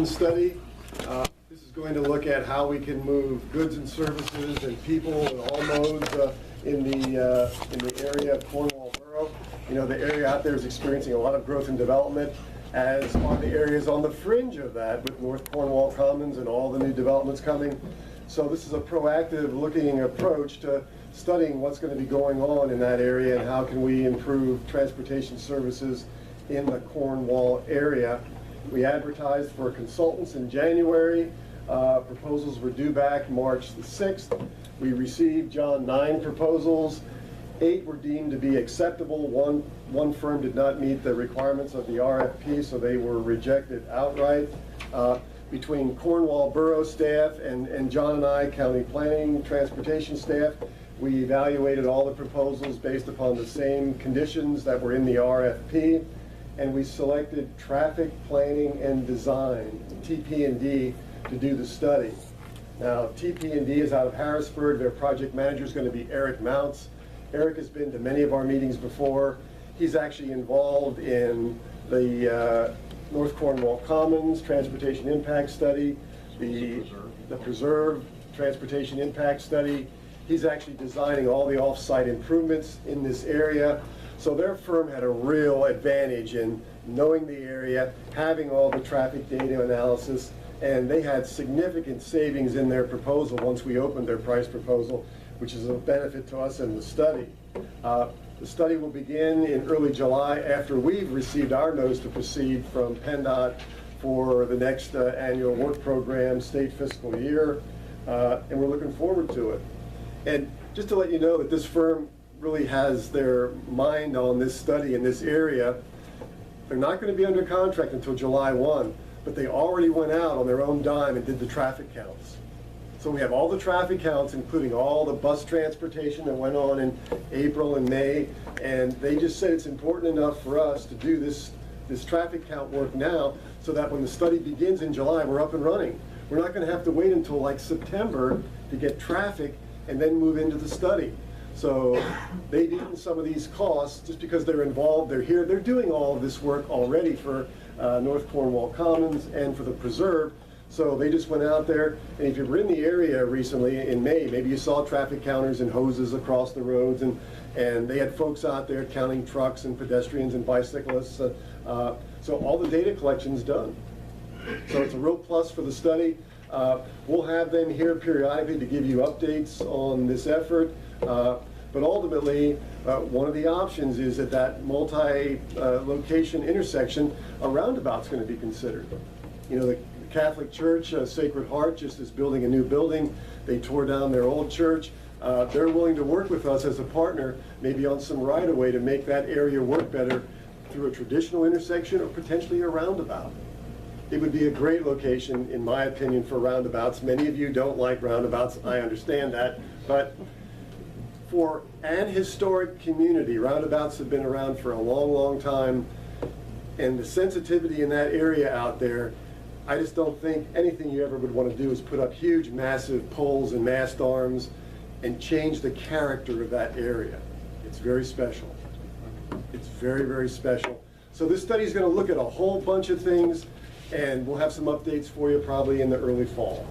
transportation study. This is going to look at how we can move goods and services and people in all modes in the area of Cornwall Borough. You know, the area out there is experiencing a lot of growth and development, as are the areas on the fringe of that with North Cornwall Commons and all the new developments coming. So this is a proactive looking approach to studying what's going to be going on in that area and how can we improve transportation services in the Cornwall area. We advertised for consultants in January. Proposals were due back March the 6th. We received, John, 9 proposals. 8 were deemed to be acceptable. One firm did not meet the requirements of the RFP, so they were rejected outright. Between Cornwall Borough staff and John and I, County Planning Transportation staff, we evaluated all the proposals based upon the same conditions that were in the RFP, and we selected Traffic Planning and Design, TP&D, to do the study. Now, TP&D is out of Harrisburg. Their project manager is going to be Eric Mounts. Eric has been to many of our meetings before. He's actually involved in the North Cornwall Commons Transportation Impact Study, the Preserve Transportation Impact Study. He's actually designing all the off-site improvements in this area. So their firm had a real advantage in knowing the area, having all the traffic data analysis, and they had significant savings in their proposal once we opened their price proposal, which is a benefit to us in the study. The study will begin in early July after we've received our notice to proceed from PennDOT for the next annual work program state fiscal year, and we're looking forward to it. And just to let you know that this firm really has their mind on this study in this area. They're not going to be under contract until July 1, but they already went out on their own dime and did the traffic counts. So we have all the traffic counts, including all the bus transportation that went on in April and May, and they just said it's important enough for us to do this traffic count work now so that when the study begins in July, we're up and running. We're not going to have to wait until like September to get traffic and then move into the study. So they've eaten some of these costs just because they're involved, they're here, they're doing all of this work already for North Cornwall Commons and for the Preserve. So they just went out there, and if you were in the area recently in May, maybe you saw traffic counters and hoses across the roads, and they had folks out there counting trucks and pedestrians and bicyclists. So all the data collection's done. So it's a real plus for the study. We'll have them here periodically to give you updates on this effort. But ultimately, one of the options is at that multi-location intersection, a roundabout's going to be considered. You know, the Catholic Church, Sacred Heart, just is building a new building. They tore down their old church. They're willing to work with us as a partner, maybe on some right-of-way to make that area work better through a traditional intersection or potentially a roundabout. It would be a great location, in my opinion, for roundabouts. Many of you don't like roundabouts, I understand that, but for an historic community, roundabouts have been around for a long, long time, and the sensitivity in that area out there, I just don't think anything you ever would want to do is put up huge, massive poles and mast arms and change the character of that area. It's very special. It's very, very special. So this study is going to look at a whole bunch of things, and we'll have some updates for you probably in the early fall.